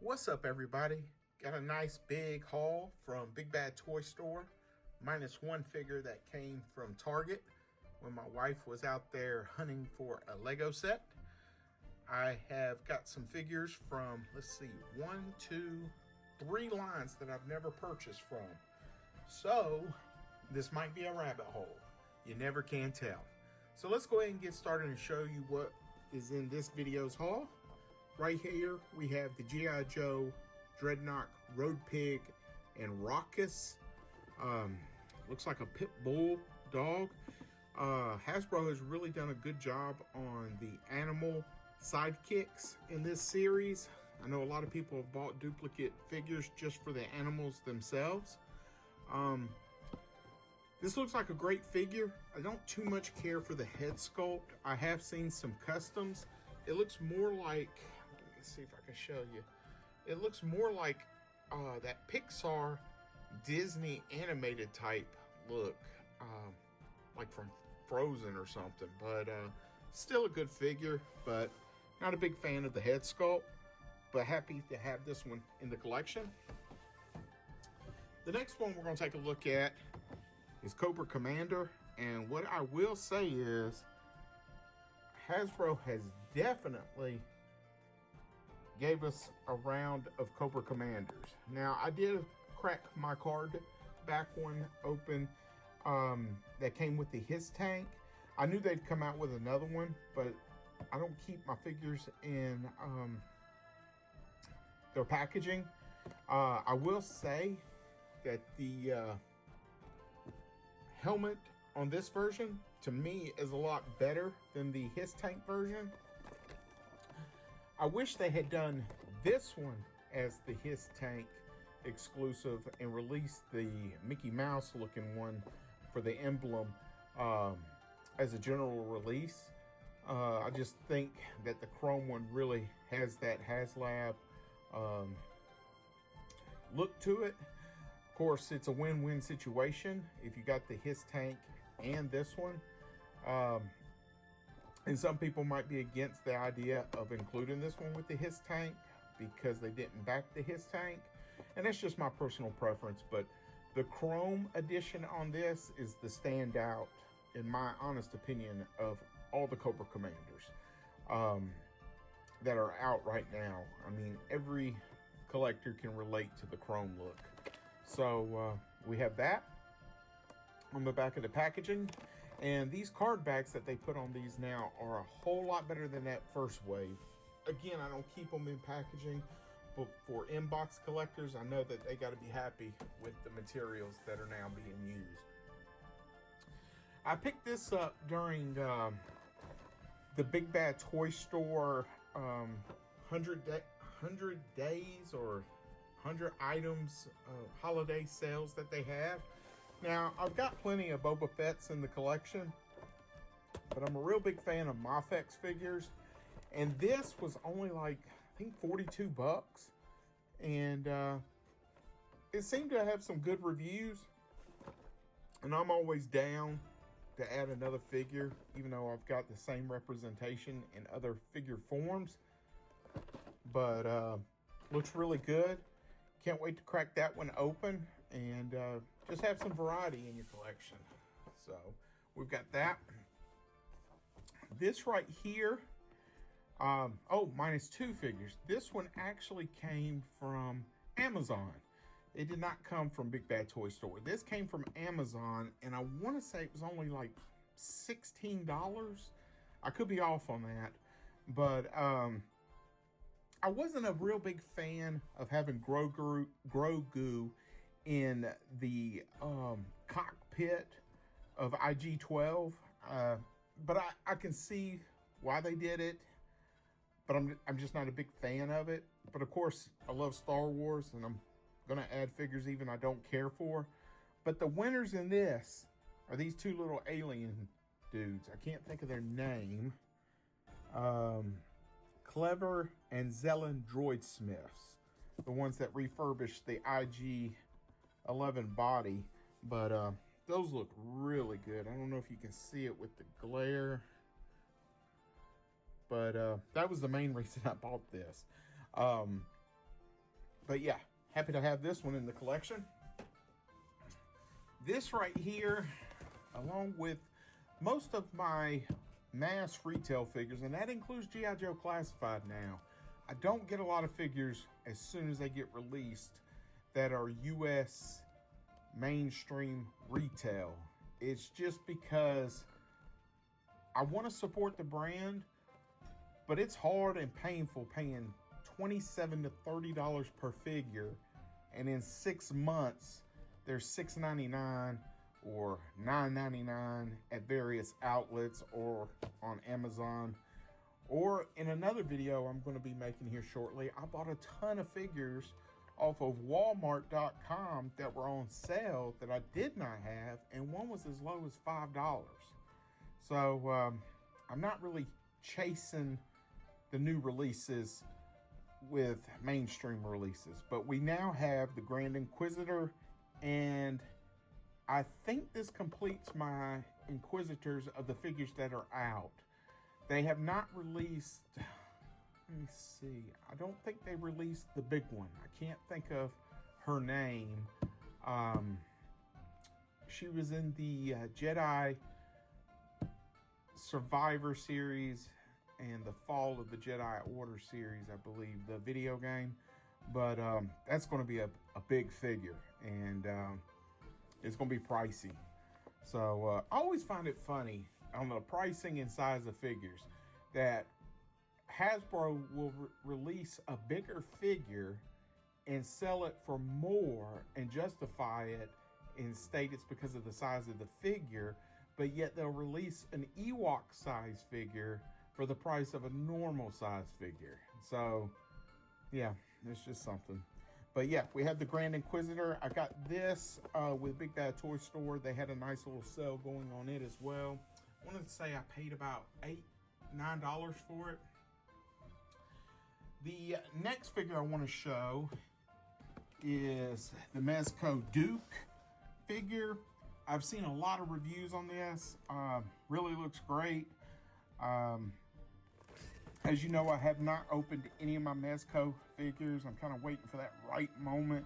What's up, everybody? Got a nice big haul from Big Bad Toy Store, minus one figure that came from Target when my wife was out there hunting for a Lego set. I have got some figures from, let's see, 1, 2, 3 lines that I've never purchased from. So this might be a rabbit hole. You never can tell. So let's go ahead and get started and show you what is in this video's haul. Right here, we have the G.I. Joe, Dreadnought, Road Pig, and Raucus. Looks like a pit bull dog. Hasbro has really done a good job on the animal sidekicks in this series. I know a lot of people have bought duplicate figures just for the animals themselves. This looks like a great figure. I don't too much care for the head sculpt. I have seen some customs. It looks more like, let me see if I can show you. It looks more like that Pixar Disney animated type look, like from Frozen or something. But still a good figure, but not a big fan of the head sculpt, but happy to have this one in the collection. The next one we're going to take a look at is Cobra Commander, and what I will say is Hasbro has definitely gave us a round of Cobra Commanders. Now, I did crack my card back one open that came with the Hiss tank. I knew they'd come out with another one, but I don't keep my figures in their packaging. I will say that the helmet on this version, to me, is a lot better than the Hiss tank version. I wish they had done this one as the Hiss tank exclusive and released the Mickey Mouse looking one for the emblem as a general release. I just think that the chrome one really has that HasLab look to it. Of course, it's a win-win situation if you got the Hiss tank and this one. And some people might be against the idea of including this one with the Hiss tank because they didn't back the Hiss tank. And that's just my personal preference. But the chrome edition on this is the standout, in my honest opinion, of all the Cobra Commanders that are out right now. I mean, every collector can relate to the chrome look. So we have that on the back of the packaging. And these card backs that they put on these now are a whole lot better than that first wave. Again, I don't keep them in packaging, but for inbox collectors, I know that they got to be happy with the materials that are now being used. I picked this up during the Big Bad Toy Store 100 days or 100 items holiday sales that they have. Now, I've got plenty of Boba Fett's in the collection, but I'm a real big fan of Mafex figures. And this was only like, I think, 42 bucks. And it seemed to have some good reviews. And I'm always down to add another figure, even though I've got the same representation in other figure forms. But looks really good. Can't wait to crack that one open and just have some variety in your collection. So we've got that. This right here, minus two figures. This one actually came from Amazon. It did not come from Big Bad Toy Store. This came from Amazon, and I want to say it was only like $16. I could be off on that, but I wasn't a real big fan of having Grogu in the cockpit of IG-12, but I can see why they did it, but I'm just not a big fan of it. But of course, I love Star Wars, and I'm going to add figures even I don't care for. But the winners in this are these two little alien dudes. I can't think of their name. Clever and Zelen Droid Smiths, the ones that refurbished the IG-11 body, but those look really good. I don't know if you can see it with the glare, but that was the main reason I bought this. But yeah, happy to have this one in the collection. This right here, along with most of my mass retail figures, and that includes G.I. Joe Classified now. I don't get a lot of figures as soon as they get released that are US mainstream retail. It's just because I want to support the brand, but it's hard and painful paying $27 to $30 per figure, and in 6 months they're $6.99 or $9.99 at various outlets or on Amazon. Or in another video I'm going to be making here shortly, I bought a ton of figures off of Walmart.com that were on sale that I did not have, and one was as low as $5. So I'm not really chasing the new releases with mainstream releases, but we now have the Grand Inquisitor, and I think this completes my Inquisitors of the figures that are out. They have not released, let me see, I don't think they released the big one. I can't think of her name. She was in the Jedi Survivor series and the Fall of the Jedi Order series, I believe, the video game. But that's going to be a big figure, and it's going to be pricey. So I always find it funny on the pricing and size of figures that Hasbro will release a bigger figure and sell it for more and justify it and state it's because of the size of the figure, but yet they'll release an Ewok size figure for the price of a normal size figure. So yeah, it's just something. But yeah, we have the Grand Inquisitor. I got this with Big Bad Toy Store. They had a nice little sale going on it as well. I wanted to say I paid about $9 for it. The next figure I want to show is the Mezco Duke figure. I've seen a lot of reviews on this. Really looks great. As you know, I have not opened any of my Mezco figures. I'm kind of waiting for that right moment,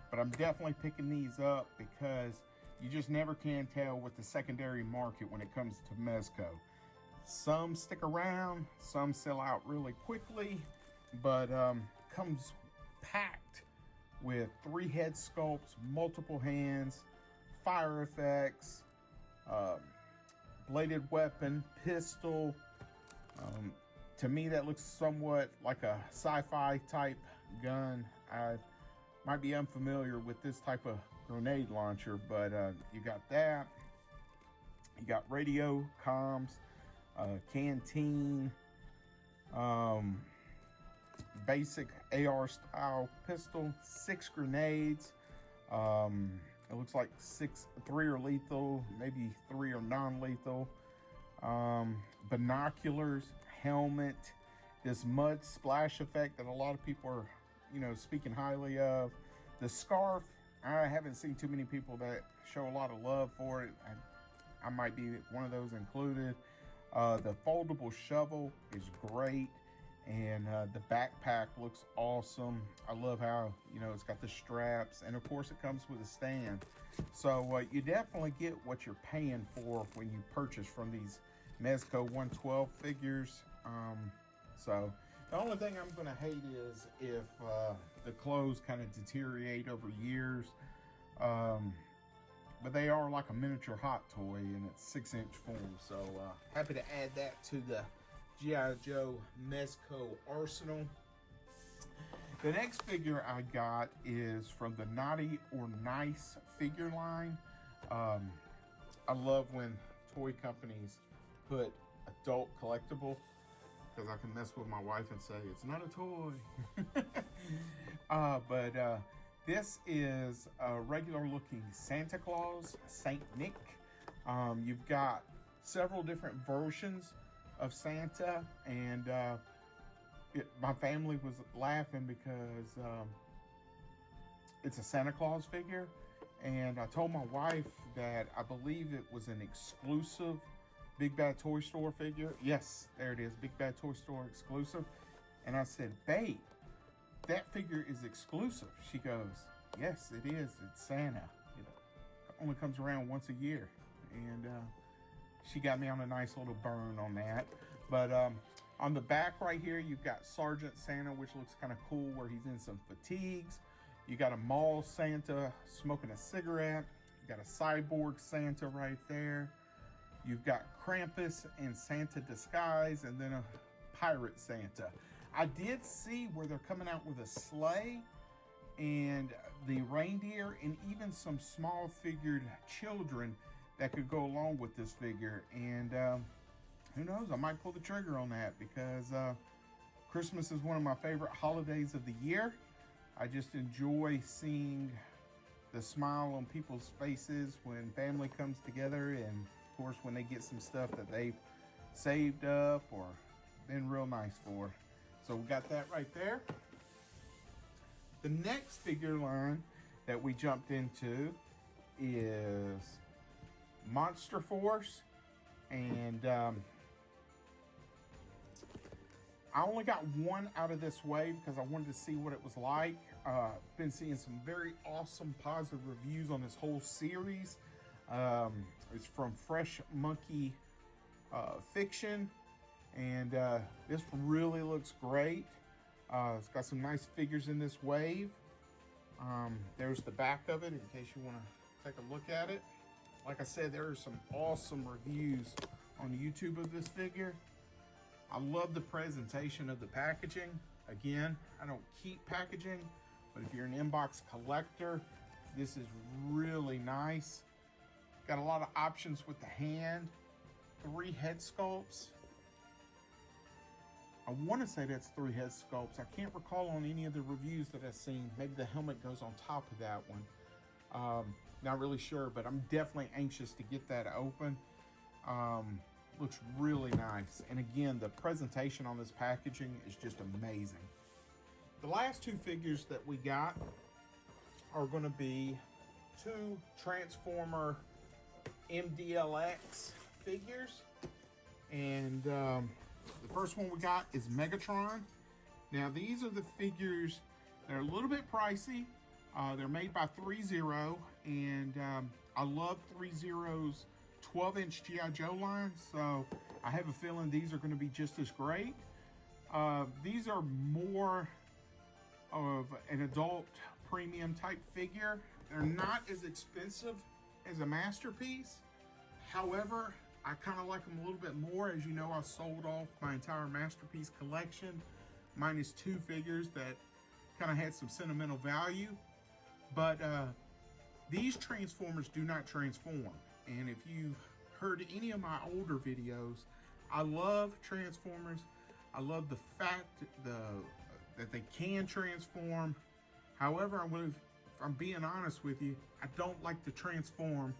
but I'm definitely picking these up because you just never can tell with the secondary market when it comes to Mezco. Some stick around, some sell out really quickly, but comes packed with 3 head sculpts, multiple hands, fire effects, bladed weapon, pistol. To me, that looks somewhat like a sci-fi type gun. I might be unfamiliar with this type of grenade launcher, but you got that. You got radio, comms, canteen, basic AR style pistol, 6 grenades. It looks like 3 are lethal, maybe 3 are non-lethal. Binoculars, helmet, this mud splash effect that a lot of people are, speaking highly of. The scarf, I haven't seen too many people that show a lot of love for it. I might be one of those included. The foldable shovel is great, and the backpack looks awesome. I love how, it's got the straps, and of course it comes with a stand. So you definitely get what you're paying for when you purchase from these Mezco 112 figures. So the only thing I'm going to hate is if the clothes kind of deteriorate over years. But they are like a miniature hot toy, and it's 6-inch form. So happy to add that to the G.I. Joe Mezco arsenal. The next figure I got is from the Naughty or Nice figure line. I love when toy companies put adult collectible, because I can mess with my wife and say it's not a toy. But this is a regular looking Santa Claus, Saint Nick. You've got several different versions of Santa, and my family was laughing because it's a Santa Claus figure, and I told my wife that I believe it was an exclusive Big Bad Toy Store figure. Yes, there it is, Big Bad Toy Store exclusive. And I said, babe, that figure is exclusive. She goes, yes, it is. It's Santa. It only comes around once a year. And she got me on a nice little burn on that. But on the back right here, you've got Sergeant Santa, which looks kind of cool, where he's in some fatigues. You got a mall Santa smoking a cigarette. You got a cyborg Santa right there. You've got Krampus and Santa Disguise, and then a pirate Santa. I did see where they're coming out with a sleigh and the reindeer and even some small figured children that could go along with this figure. And who knows, I might pull the trigger on that, because Christmas is one of my favorite holidays of the year. I just enjoy seeing the smile on people's faces when family comes together, and of course when they get some stuff that they've saved up or been real nice for. So we got that right there. The next figure line that we jumped into is Monster Force, and I only got one out of this wave because I wanted to see what it was like. Been seeing some very awesome positive reviews on this whole series. It's from Fresh Monkey Fiction, and this really looks great. It's got some nice figures in this wave. There's the back of it in case you want to take a look at it. Like I said, there are some awesome reviews on YouTube of this figure. I love the presentation of the packaging. Again, I don't keep packaging, but if you're an inbox collector, this is really nice. Got a lot of options with the hand. 3 head sculpts. I want to say that's 3 head sculpts. I can't recall on any of the reviews that I've seen. Maybe the helmet goes on top of that one. Not really sure, but I'm definitely anxious to get that open. Looks really nice. And again, the presentation on this packaging is just amazing. The last 2 figures that we got are going to be 2 Transformer MDLX figures. And the first one we got is Megatron. Now these are the figures that are a little bit pricey. They're made by 3-Zero, and I love 3-Zero's 12-inch G.I. Joe line, so I have a feeling these are going to be just as great. These are more of an adult premium type figure. They're not as expensive as a Masterpiece. However, I kind of like them a little bit more. As you know, I sold off my entire Masterpiece collection, minus 2 figures that kind of had some sentimental value. But these Transformers do not transform. And if you've heard any of my older videos, I love Transformers. I love the fact that they can transform. However, if I'm being honest with you, I don't like to transform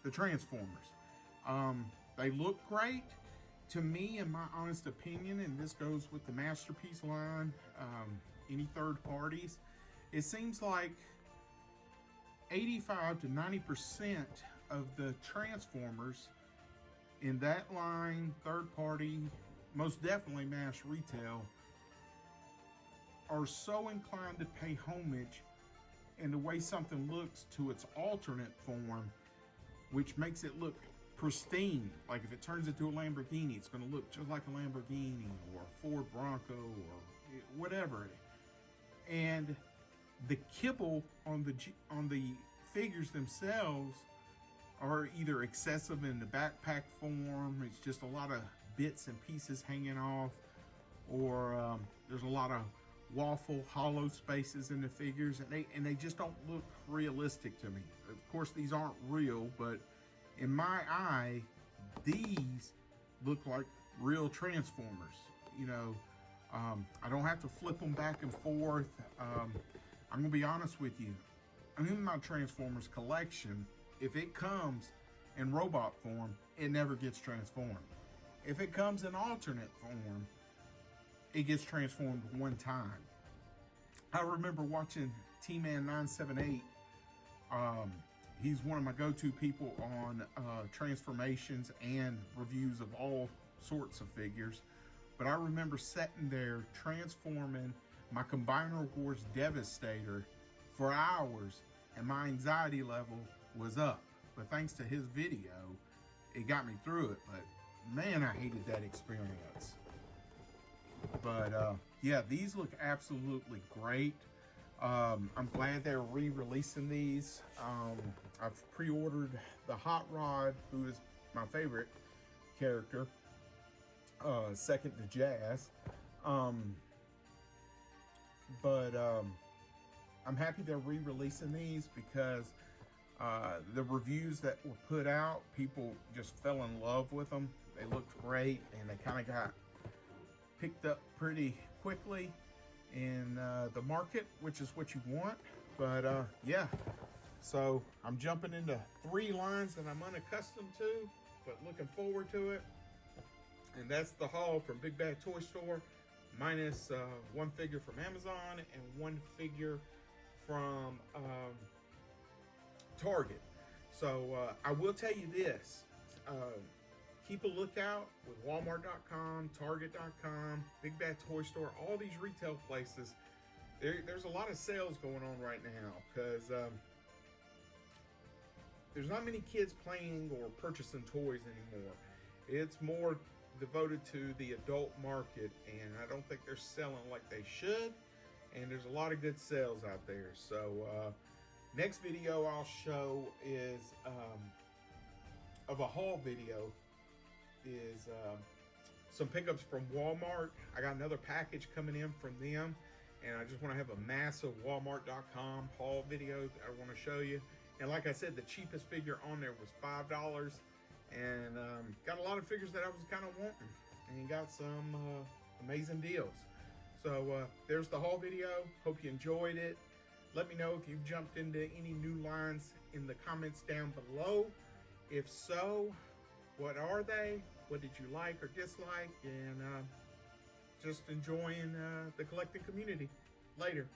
the Transformers. They look great to me, in my honest opinion, and this goes with the Masterpiece line, any third parties. It seems like 85 to 90% of the Transformers in that line, third party, most definitely mass retail, are so inclined to pay homage in the way something looks to its alternate form, which makes it look pristine. Like if it turns into a Lamborghini, it's going to look just like a Lamborghini or a Ford Bronco or whatever. And the kibble on the figures themselves are either excessive in the backpack form, it's just a lot of bits and pieces hanging off, or there's a lot of waffle hollow spaces in the figures, and they just don't look realistic to me. Of course, these aren't real, but in my eye, these look like real Transformers. You know, I don't have to flip them back and forth. I'm gonna be honest with you. In my Transformers collection, if it comes in robot form, it never gets transformed. If it comes in alternate form, it gets transformed one time. I remember watching T-Man 978. He's one of my go-to people on transformations and reviews of all sorts of figures. But I remember sitting there transforming my Combiner Wars Devastator for hours, and my anxiety level was up. But thanks to his video, it got me through it. But man, I hated that experience. But yeah, these look absolutely great. I'm glad they're re-releasing these. I've pre-ordered the Hot Rod, who is my favorite character, second to Jazz. But I'm happy they're re-releasing these because the reviews that were put out, people just fell in love with them. They looked great, and they kind of got picked up pretty quickly in the market, which is what you want. But yeah, so I'm jumping into 3 lines that I'm unaccustomed to, but looking forward to it. And that's the haul from Big Bad Toy Store, minus 1 figure from Amazon and 1 figure from Target. So I will tell you this, keep a lookout with Walmart.com, Target.com, Big Bad Toy Store, all these retail places. There's a lot of sales going on right now because there's not many kids playing or purchasing toys anymore. It's more devoted to the adult market, and I don't think they're selling like they should. And there's a lot of good sales out there. So next video I'll show is of a haul video is some pickups from Walmart. I got another package coming in from them, and I just want to have a massive Walmart.com haul video that I want to show you. And like I said, the cheapest figure on there was $5, and got a lot of figures that I was kind of wanting, and got some amazing deals. So there's the haul video. Hope you enjoyed it. Let me know if you've jumped into any new lines in the comments down below. If so, what are they? What did you like or dislike? And just enjoying the collecting community. Later.